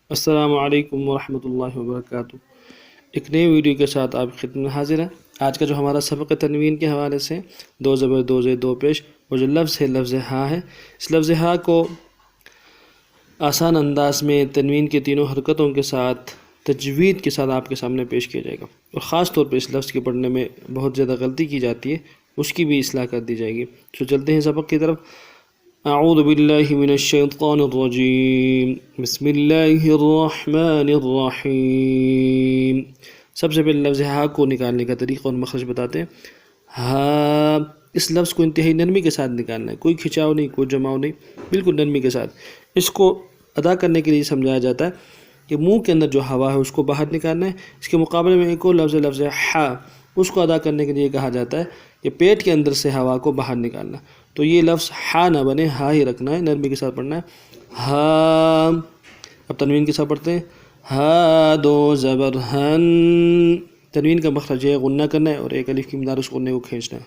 السلام علیکم ورحمۃ اللہ وبرکاتہ۔ ایک نئی ویڈیو کے ساتھ آپ کی خدمت میں حاضر ہیں۔ آج کا جو ہمارا سبق تنوین کے حوالے سے دو زبر دو زیر دو پیش اور جو لفظ ہے لفظ ہا ہے، اس لفظ ہا کو آسان انداز میں تنوین کے تینوں حرکتوں کے ساتھ تجوید کے ساتھ آپ کے سامنے پیش کیا جائے گا، اور خاص طور پہ اس لفظ کے پڑھنے میں بہت زیادہ غلطی کی جاتی ہے، اس کی بھی اصلاح کر دی جائے گی۔ تو چلتے ہیں سبق کی طرف۔ اعوذ باللہ من الشیطان الرجیم، بسم اللہ الرحمن الرحیم۔ سب سے پہلے لفظ ہا کو نکالنے کا طریقہ اور مخرج بتاتے ہیں۔ ہا، اس لفظ کو انتہائی نرمی کے ساتھ نکالنا ہے، کوئی کھچاؤ نہیں، کوئی جماؤ نہیں، بالکل نرمی کے ساتھ۔ اس کو ادا کرنے کے لیے سمجھایا جاتا ہے کہ منہ کے اندر جو ہوا ہے اس کو باہر نکالنا ہے۔ اس کے مقابلے میں ایک اور لفظ ہا، اس کو ادا کرنے کے لیے کہا جاتا ہے کہ پیٹ کے اندر سے ہوا کو باہر نکالنا۔ تو یہ لفظ ہا نہ بنے، ہا ہی رکھنا ہے، نرمی کے ساتھ پڑھنا ہے۔ ہا، اب تنوین کے ساتھ پڑھتے ہیں۔ ہا دو زبر ہن، تنوین کا مخرج ہے غنہ کرنا ہے اور ایک الف کی مدار اس غنے کو کھینچنا ہے۔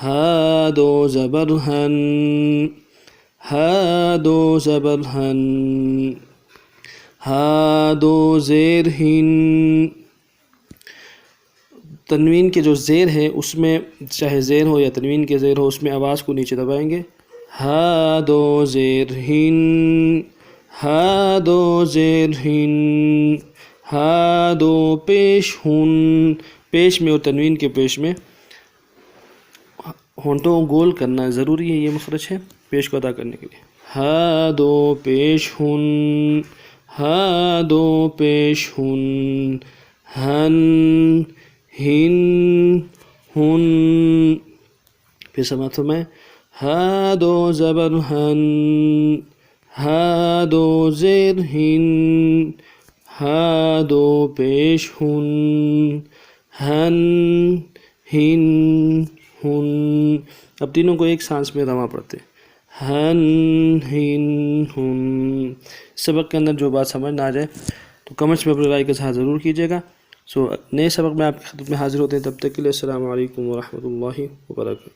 ہا دو زبر ہن، ہا دو زبر ہن، ہا دو زیر ہن۔ تنوین کے جو زیر ہے اس میں چاہے زیر ہو یا تنوین کے زیر ہو، اس میں آواز کو نیچے دبائیں گے۔ ہا دو زیر ہن، ہا دو زیر ہن، ہا دو پیش ہن۔ پیش میں اور تنوین کے پیش میں ہونٹوں کو گول کرنا ضروری ہے، یہ مخرج ہے پیش کو ادا کرنے کے لیے۔ ہا دو پیش ہن، ہا دو پیش ہن، ہن ہن ہن۔ پھر سماعت میں ہا دو زبر ہن، ہا دو زیر ہن، ہا دو پیش ہن، ہن ہن ہن۔ اب تینوں کو ایک سانس میں رواں پڑھتے ہیں۔ ہن ہن ہن۔ سبق کے اندر جو بات سمجھ نہ آ جائے تو کمنٹس میں اپنی رائے کا اظہار ضرور کیجیے گا۔ نئے سبق میں آپ کی خدمت میں حاضر ہوتے ہیں، تب تک کے لیے السلام علیکم ورحمۃ اللہ وبرکاتہ۔